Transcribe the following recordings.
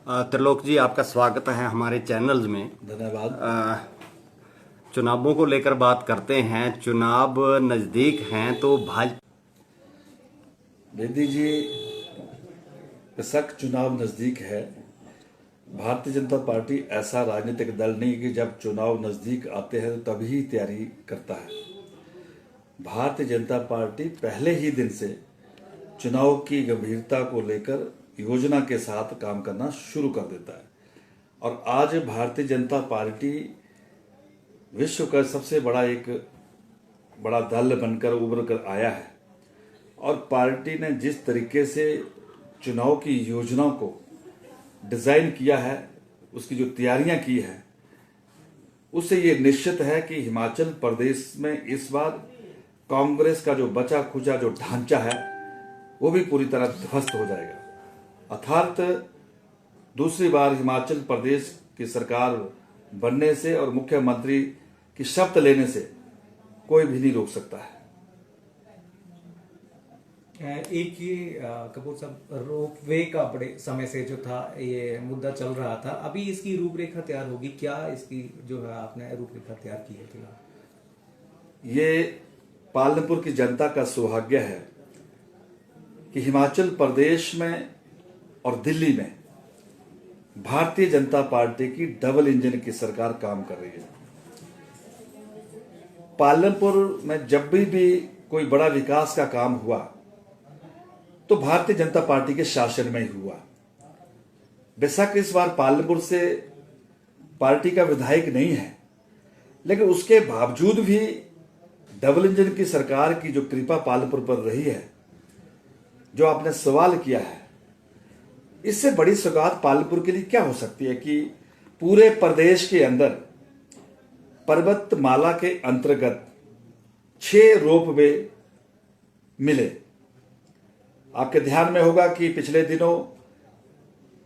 त्रिलोक जी, आपका स्वागत है हमारे चैनल्स में। धन्यवाद। चुनावों को लेकर बात करते हैं। चुनाव नजदीक हैं तो भाजपा बेदी जी, बेशक चुनाव नज़दीक है। भारतीय जनता पार्टी ऐसा राजनीतिक दल नहीं कि जब चुनाव नज़दीक आते हैं तो तभी तैयारी करता है। भारतीय जनता पार्टी पहले ही दिन से चुनाव की गंभीरता को लेकर योजना के साथ काम करना शुरू कर देता है। और आज भारतीय जनता पार्टी विश्व का सबसे बड़ा दल बनकर उभर कर आया है। और पार्टी ने जिस तरीके से चुनाव की योजनाओं को डिज़ाइन किया है, उसकी जो तैयारियां की है, उससे ये निश्चित है कि हिमाचल प्रदेश में इस बार कांग्रेस का जो बचा खुचा जो ढांचा है वो भी पूरी तरह ध्वस्त हो जाएगा। अर्थात दूसरी बार हिमाचल प्रदेश की सरकार बनने से और मुख्यमंत्री की शपथ लेने से कोई भी नहीं रोक सकता है। एक ये कपूर साहब, रोपवे का बड़े समय से जो था ये मुद्दा चल रहा था, अभी इसकी रूपरेखा तैयार होगी क्या? इसकी जो है आपने रूपरेखा तैयार की है फिलहाल? ये पालमपुर की जनता का सौभाग्य है कि हिमाचल प्रदेश में और दिल्ली में भारतीय जनता पार्टी की डबल इंजन की सरकार काम कर रही है। पालमपुर में जब भी कोई बड़ा विकास का काम हुआ तो भारतीय जनता पार्टी के शासन में ही हुआ। बेशक इस बार पालमपुर से पार्टी का विधायक नहीं है, लेकिन उसके बावजूद भी डबल इंजन की सरकार की जो कृपा पालमपुर पर रही है, जो आपने सवाल किया है, इससे बड़ी सौगात पालमपुर के लिए क्या हो सकती है कि पूरे प्रदेश के अंदर पर्वतमाला के अंतर्गत 6 रोपवे मिले। आपके ध्यान में होगा कि पिछले दिनों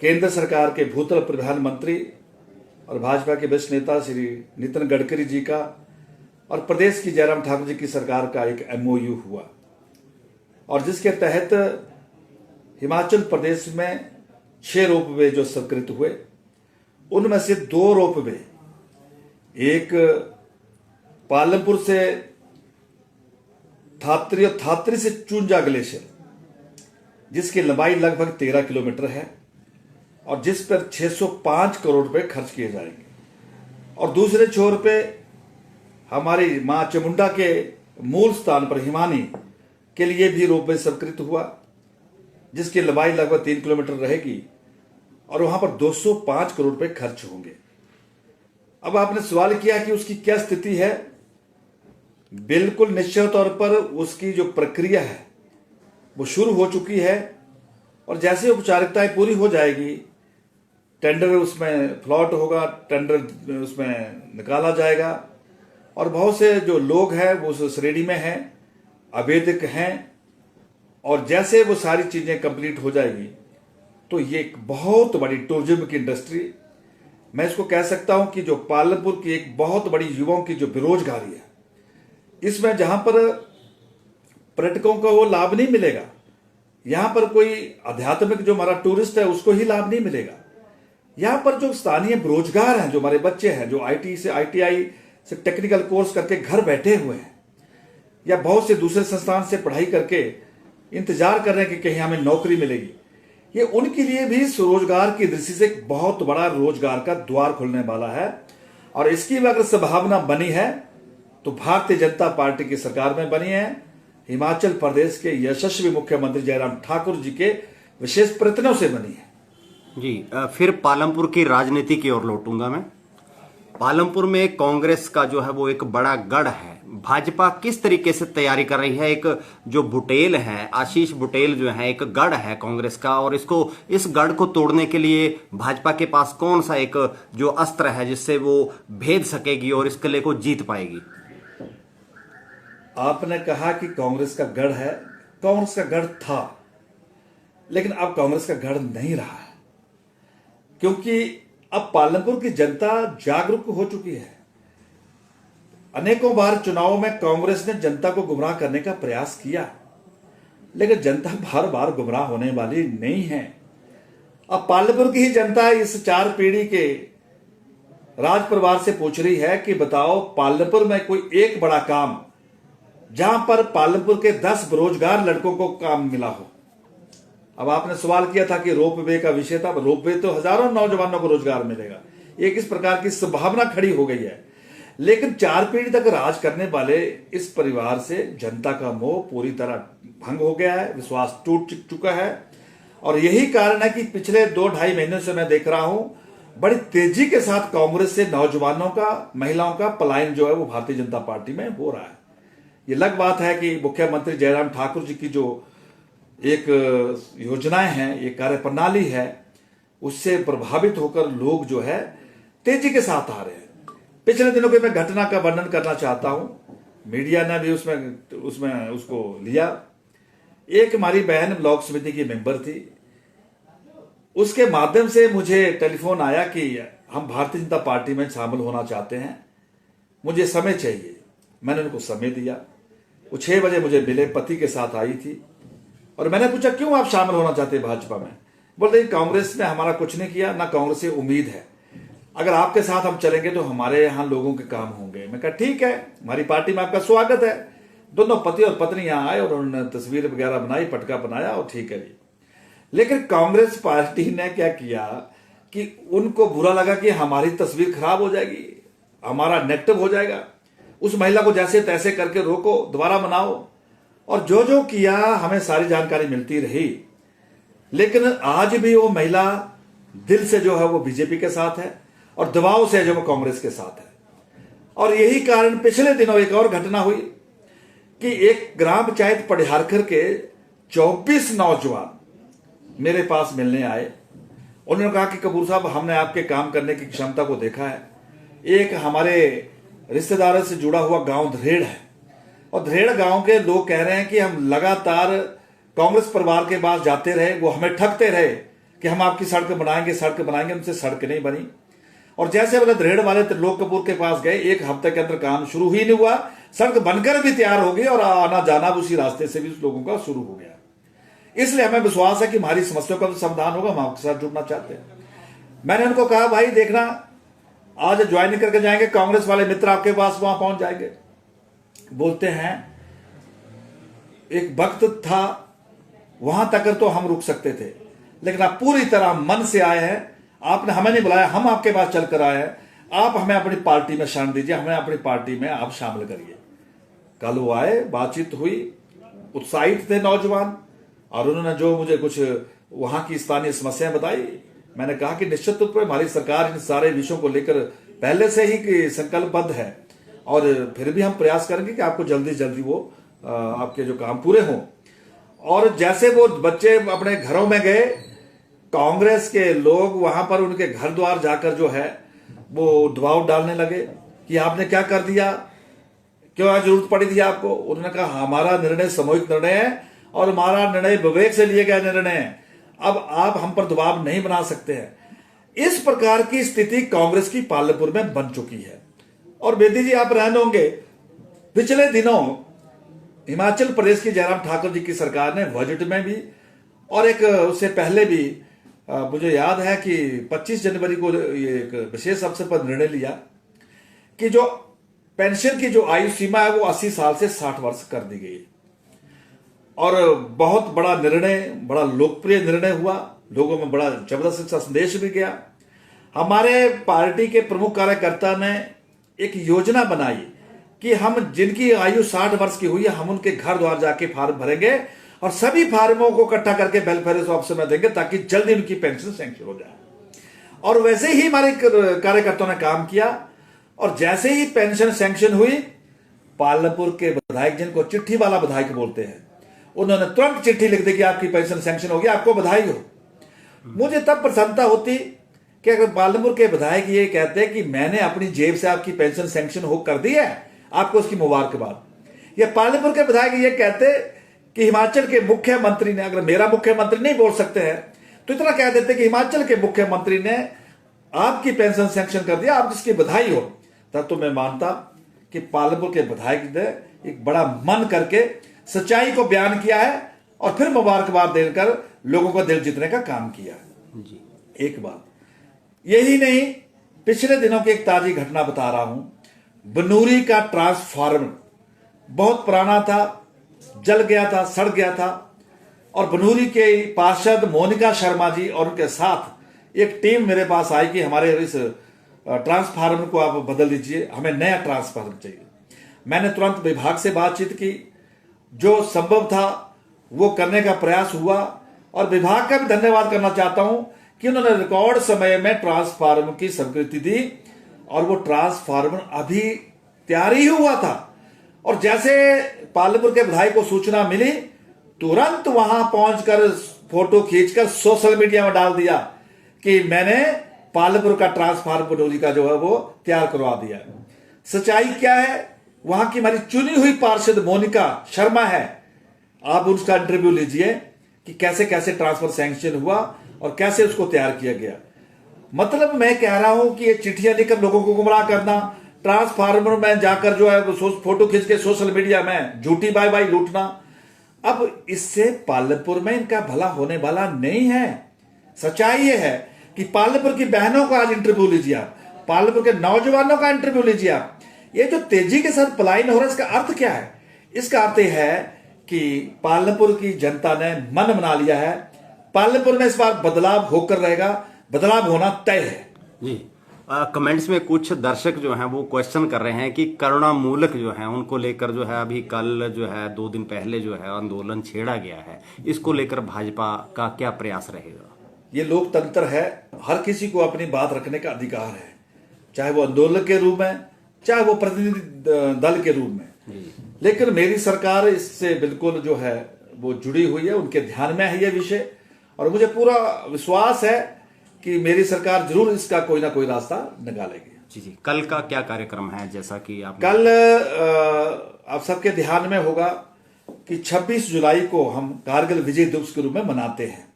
केंद्र सरकार के भूतपूर्व प्रधानमंत्री और भाजपा के वरिष्ठ नेता श्री नितिन गडकरी जी का और प्रदेश की जयराम ठाकुर जी की सरकार का एक MOU हुआ, और जिसके तहत हिमाचल प्रदेश में 6 रोपवे जो स्वीकृत हुए, उनमें से 2 रोपवे, एक पालमपुर से थात्री और थात्री से चुंजा ग्लेशियर, जिसकी लंबाई लगभग 13 किलोमीटर है और जिस पर 605 करोड़ रुपए खर्च किए जाएंगे, और दूसरे छोर पे हमारी मां चामुंडा के मूल स्थान पर हिमानी के लिए भी रोपवे स्वीकृत हुआ, जिसकी लंबाई लगभग 3 किलोमीटर रहेगी और वहां पर 205 करोड़ रुपए खर्च होंगे। अब आपने सवाल किया कि उसकी क्या स्थिति है। बिल्कुल निश्चित तौर पर उसकी जो प्रक्रिया है वो शुरू हो चुकी है, और जैसे औपचारिकताएं पूरी हो जाएगी, टेंडर उसमें फ्लॉट होगा, टेंडर उसमें निकाला जाएगा, और बहुत से जो लोग हैं वो उस श्रेणी में हैं, आवेदक हैं, और जैसे वो सारी चीजें कंप्लीट हो जाएगी तो ये एक बहुत बड़ी टूरिज्म की इंडस्ट्री, मैं इसको कह सकता हूं कि जो पालमपुर की एक बहुत बड़ी युवाओं की जो बेरोजगारी है, इसमें जहां पर पर्यटकों को वो लाभ नहीं मिलेगा, यहां पर कोई आध्यात्मिक जो हमारा टूरिस्ट है उसको ही लाभ नहीं मिलेगा। यहां पर जो स्थानीय बेरोजगार हैं, जो हमारे बच्चे हैं, जो ITI से टेक्निकल कोर्स करके घर बैठे हुए हैं, या बहुत से दूसरे संस्थान से पढ़ाई करके इंतजार कर रहे हैं कि कहीं हमें नौकरी मिलेगी, ये उनके लिए भी स्वरोजगार की दृष्टि से एक बहुत बड़ा रोजगार का द्वार खुलने वाला है। और इसकी भी अगर संभावना बनी है तो भारतीय जनता पार्टी की सरकार में बनी है, हिमाचल प्रदेश के यशस्वी मुख्यमंत्री जयराम ठाकुर जी के विशेष प्रयत्नों से बनी है। जी, फिर पालमपुर की राजनीति की ओर लौटूंगा मैं। पालमपुर में कांग्रेस का जो है वो एक बड़ा गढ़ है। भाजपा किस तरीके से तैयारी कर रही है? एक जो बुटेल है, आशीष बुटेल जो है, एक गढ़ है कांग्रेस का, और इस गढ़ को तोड़ने के लिए भाजपा के पास कौन सा एक जो अस्त्र है जिससे वो भेद सकेगी और इस किले को जीत पाएगी? आपने कहा कि कांग्रेस का गढ़ है। कांग्रेस का गढ़ था, लेकिन अब कांग्रेस का गढ़ नहीं रहा है, क्योंकि अब पालमपुर की जनता जागरूक हो चुकी है। अनेकों बार चुनावों में कांग्रेस ने जनता को गुमराह करने का प्रयास किया, लेकिन जनता बार बार गुमराह होने वाली नहीं है। अब पालमपुर की ही जनता इस 4 पीढ़ी के राज परिवार से पूछ रही है कि बताओ पालमपुर में कोई एक बड़ा काम जहां पर पालमपुर के 10 बेरोजगार लड़कों को काम मिला हो। अब आपने सवाल किया था कि रोपवे का विषय था, रोपवे तो हजारों नौजवानों को रोजगार मिलेगा, एक इस प्रकार की संभावना खड़ी हो गई है। लेकिन 4 पीढ़ी तक राज करने वाले इस परिवार से जनता का मोह पूरी तरह भंग हो गया है, विश्वास टूट चुका है। और यही कारण है कि पिछले 2-2.5 महीनों से मैं देख रहा हूं बड़ी तेजी के साथ कांग्रेस से नौजवानों का, महिलाओं का पलायन जो है वो भारतीय जनता पार्टी में हो रहा है। ये अलग बात है कि मुख्यमंत्री जयराम ठाकुर जी की जो एक योजनाएं हैं, ये कार्य प्रणाली है, उससे प्रभावित होकर लोग जो है तेजी के साथ आ रहे हैं। पिछले दिनों की मैं घटना का वर्णन करना चाहता हूं, मीडिया ने भी उसमें उसको लिया। एक हमारी बहन ब्लॉक समिति की मेंबर थी, उसके माध्यम से मुझे टेलीफोन आया कि हम भारतीय जनता पार्टी में शामिल होना चाहते हैं, मुझे समय चाहिए। मैंने उनको समय दिया। वो 6 बजे मुझे मिले, पति के साथ आई थी, और मैंने पूछा क्यों आप शामिल होना चाहते हैं भाजपा में। बोलते कांग्रेस ने हमारा कुछ नहीं किया, ना कांग्रेस से उम्मीद है, अगर आपके साथ हम चलेंगे तो हमारे यहां लोगों के काम होंगे। मैं कहा ठीक है, हमारी पार्टी में आपका स्वागत है। दोनों पति और पत्नी यहां आए और उन्होंने तस्वीर वगैरह बनाई, पटका बनाया, और ठीक है जी। लेकिन कांग्रेस पार्टी ने क्या किया कि उनको बुरा लगा कि हमारी तस्वीर खराब हो जाएगी, हमारा नेगेटिव हो जाएगा, उस महिला को जैसे तैसे करके रोको, दोबारा बनाओ। और जो जो किया हमें सारी जानकारी मिलती रही, लेकिन आज भी वो महिला दिल से जो है वो बीजेपी के साथ है और दबाव से जो वो कांग्रेस के साथ है। और यही कारण पिछले दिनों एक और घटना हुई कि एक ग्राम पंचायत पढ़ियारकर के 24 नौजवान मेरे पास मिलने आए। उन्होंने कहा कि कपूर साहब, हमने आपके काम करने की क्षमता को देखा है। एक हमारे रिश्तेदारों से जुड़ा हुआ गांव धरेड़ है, और धरेड़ गांव के लोग कह रहे हैं कि हम लगातार कांग्रेस परिवार के पास जाते रहे, वो हमें ठगते रहे कि हम आपकी सड़क बनाएंगे, उनसे सड़क नहीं बनी। और जैसे वाले धरेड़ वाले त्रिलोक कपूर के पास गए, 1 हफ्ते के अंदर काम शुरू ही नहीं हुआ, सड़क बनकर भी तैयार हो गई और आना जाना उसी रास्ते से भी लोगों का शुरू हो गया। इसलिए हमें विश्वास है कि हमारी समस्याओं का भी समाधान होगा, हम आपके साथ जुड़ना चाहते हैं। मैंने उनको कहा भाई देखना, आज ज्वाइन करके जाएंगे, कांग्रेस वाले मित्र आपके पास वहां पहुंच जाएंगे। बोलते हैं एक वक्त था वहां तक तो हम रुक सकते थे, लेकिन आप पूरी तरह मन से आए हैं, आपने हमें नहीं बुलाया, हम आपके पास चलकर आए हैं, आप हमें अपनी पार्टी में शरण दीजिए, हमें अपनी पार्टी में आप शामिल करिए। कल वो आए, बातचीत हुई, उत्साहित थे नौजवान, और उन्होंने जो मुझे कुछ वहां की स्थानीय समस्याएं बताई, मैंने कहा कि निश्चित रूप से हमारी सरकार इन सारे विषयों को लेकर पहले से ही संकल्पबद्ध है, और फिर भी हम प्रयास करेंगे कि आपको जल्दी जल्दी वो आपके जो काम पूरे हों। और जैसे वो बच्चे अपने घरों में गए, कांग्रेस के लोग वहां पर उनके घर द्वार जाकर जो है वो दबाव डालने लगे कि आपने क्या कर दिया, क्यों जरूरत पड़ी थी आपको। उन्होंने कहा हमारा निर्णय सामूहिक निर्णय है और हमारा निर्णय विवेक से लिए गया निर्णय है, अब आप हम पर दबाव नहीं बना सकते हैं। इस प्रकार की स्थिति कांग्रेस की पालमपुर में बन चुकी है। और बेदी जी आप रहने होंगे, पिछले दिनों हिमाचल प्रदेश की जयराम ठाकुर जी की सरकार ने बजट में भी और एक उससे पहले भी मुझे याद है कि 25 जनवरी को ये एक विशेष अवसर पर निर्णय लिया कि जो पेंशन की जो आयु सीमा है वो 80 साल से 60 वर्ष कर दी गई। और बहुत बड़ा निर्णय, बड़ा लोकप्रिय निर्णय हुआ, लोगों में बड़ा जबरदस्त संदेश भी गया। हमारे पार्टी के प्रमुख कार्यकर्ता ने एक योजना बनाई कि हम जिनकी आयु 60 वर्ष की हुई है, हम उनके घर द्वार जाके फार्म भरेंगे और सभी फार्मों को इकट्ठा करके वेलफेयर ऑफिस में देंगे ताकि जल्दी उनकी पेंशन सैंक्शन हो जाए। और वैसे ही हमारे कार्यकर्ताओं ने काम किया, और जैसे ही पेंशन सैंक्शन हुई, पालमपुर के विधायक, जिनको चिट्ठी वाला विधायक बोलते हैं, उन्होंने तुरंत चिट्ठी लिख दी कि आपकी पेंशन सैंक्शन होगी, आपको बधाई हो। मुझे तब प्रसन्नता होती कि अगर पालमपुर के विधायक ये कहते हैं कि मैंने अपनी जेब से आपकी पेंशन सैंक्शन हो कर दी है, आपको उसकी मुबारकबाद। या पालमपुर के विधायक ये कहते कि हिमाचल के मुख्यमंत्री ने, अगर मेरा मुख्यमंत्री नहीं बोल सकते हैं तो इतना कह देते कि हिमाचल के मुख्यमंत्री ने आपकी पेंशन सैंक्शन कर दिया, आप जिसकी बधाई हो। तब तो मैं मानता कि पालमपुर के विधायक ने एक बड़ा मन करके सच्चाई को बयान किया है और फिर मुबारकबाद देकर लोगों को दिल जीतने का काम किया। जी। एक बात यही नहीं, पिछले दिनों की एक ताजी घटना बता रहा हूं। बनूरी का ट्रांसफार्मर बहुत पुराना था, जल गया था, सड़ गया था, और बनूरी के पार्षद मोनिका शर्मा जी और उनके साथ एक टीम मेरे पास आई कि हमारे इस ट्रांसफार्मर को आप बदल दीजिए, हमें नया ट्रांसफार्मर चाहिए। मैंने तुरंत विभाग से बातचीत की, जो संभव था वो करने का प्रयास हुआ, और विभाग का भी धन्यवाद करना चाहता हूं कि उन्होंने रिकॉर्ड समय में ट्रांसफार्मर की स्वीकृति दी, और वो ट्रांसफार्मर अभी तैयार ही हुआ था। और जैसे पालमपुर के विधायक को सूचना मिली, तुरंत वहां पहुंचकर फोटो खींचकर सोशल मीडिया में डाल दिया कि मैंने पालमपुर का ट्रांसफार्मर बनूरी का जो है वो तैयार करवा दिया। सच्चाई क्या है, वहां की हमारी चुनी हुई पार्षद मोनिका शर्मा है, आप उसका इंटरव्यू लीजिए कि कैसे कैसे ट्रांसफर सैंक्शन हुआ और कैसे उसको तैयार किया गया। मतलब मैं कह रहा हूं कि ये चिट्ठियां लिखकर लोगों को गुमराह करना, ट्रांसफार्मर में जाकर जो है फोटो खींच के सोशल मीडिया में झूठी बाई बाई लूटना, अब इससे पालमपुर में इनका भला होने वाला नहीं है। सच्चाई ये है कि पालमपुर की बहनों का आज इंटरव्यू लीजिए आप, पालमपुर के नौजवानों का इंटरव्यू लीजिए आप। ये जो तेजी के साथ पलायन हो रहा है, इसका अर्थ क्या है? इसका अर्थ यह है कि पालमपुर की जनता ने मन बना लिया है, पालमपुर में इस बार बदलाव होकर रहेगा, बदलाव होना तय है। जी। कमेंट्स में कुछ दर्शक जो हैं वो क्वेश्चन कर रहे हैं कि करुणामूलक जो है उनको लेकर जो है अभी कल जो है 2 दिन पहले जो है आंदोलन छेड़ा गया है, इसको लेकर भाजपा का क्या प्रयास रहेगा? ये लोकतंत्र है, हर किसी को अपनी बात रखने का अधिकार है, चाहे वो आंदोलन के रूप में, चाहे वो प्रतिनिधि दल के रूप में। लेकिन मेरी सरकार इससे बिल्कुल जो है वो जुड़ी हुई है, उनके ध्यान में है ये विषय, और मुझे पूरा विश्वास है कि मेरी सरकार जरूर इसका कोई ना कोई रास्ता निकालेगी। जी जी। कल का क्या कार्यक्रम है? जैसा कि आप कल आप सबके ध्यान में होगा कि 26 जुलाई को हम कारगिल विजय दिवस के रूप में मनाते हैं।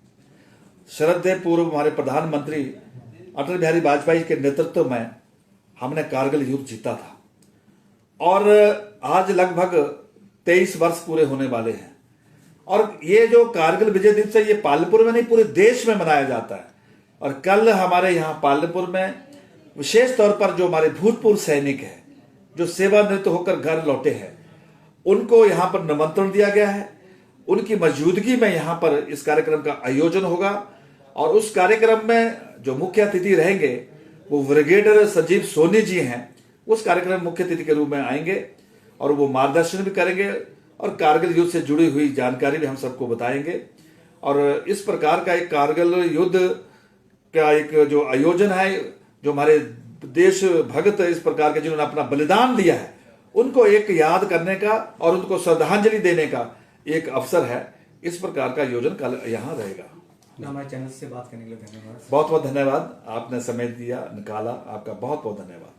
श्रद्धेय पूर्व हमारे प्रधानमंत्री अटल बिहारी वाजपेयी के नेतृत्व में हमने कारगिल युद्ध जीता था, और आज लगभग 23 वर्ष पूरे होने वाले हैं। और ये जो कारगिल विजय दिवस है, ये पालमपुर में नहीं पूरे देश में मनाया जाता है। और कल हमारे यहाँ पालमपुर में विशेष तौर पर जो हमारे भूतपूर्व सैनिक हैं, जो सेवानिवृत्त होकर घर लौटे हैं, उनको यहाँ पर निमंत्रण दिया गया है। उनकी मौजूदगी में यहाँ पर इस कार्यक्रम का आयोजन होगा, और उस कार्यक्रम में जो मुख्य अतिथि रहेंगे वो ब्रिगेडियर संजीव सोनी जी हैं। उस कार्यक्रम में मुख्य अतिथि के रूप में आएंगे, और वो मार्गदर्शन भी करेंगे, और कारगिल युद्ध से जुड़ी हुई जानकारी भी हम सबको बताएंगे। और इस प्रकार का एक कारगिल युद्ध का एक जो आयोजन है, जो हमारे देश भक्त इस प्रकार के जिन्होंने अपना बलिदान दिया है, उनको एक याद करने का और उनको श्रद्धांजलि देने का एक अवसर है। इस प्रकार का आयोजन कल यहाँ रहेगा। हमारे चैनल से बात करने के लिए धन्यवाद। बहुत बहुत धन्यवाद, आपने समय दिया, निकाला, आपका बहुत बहुत धन्यवाद।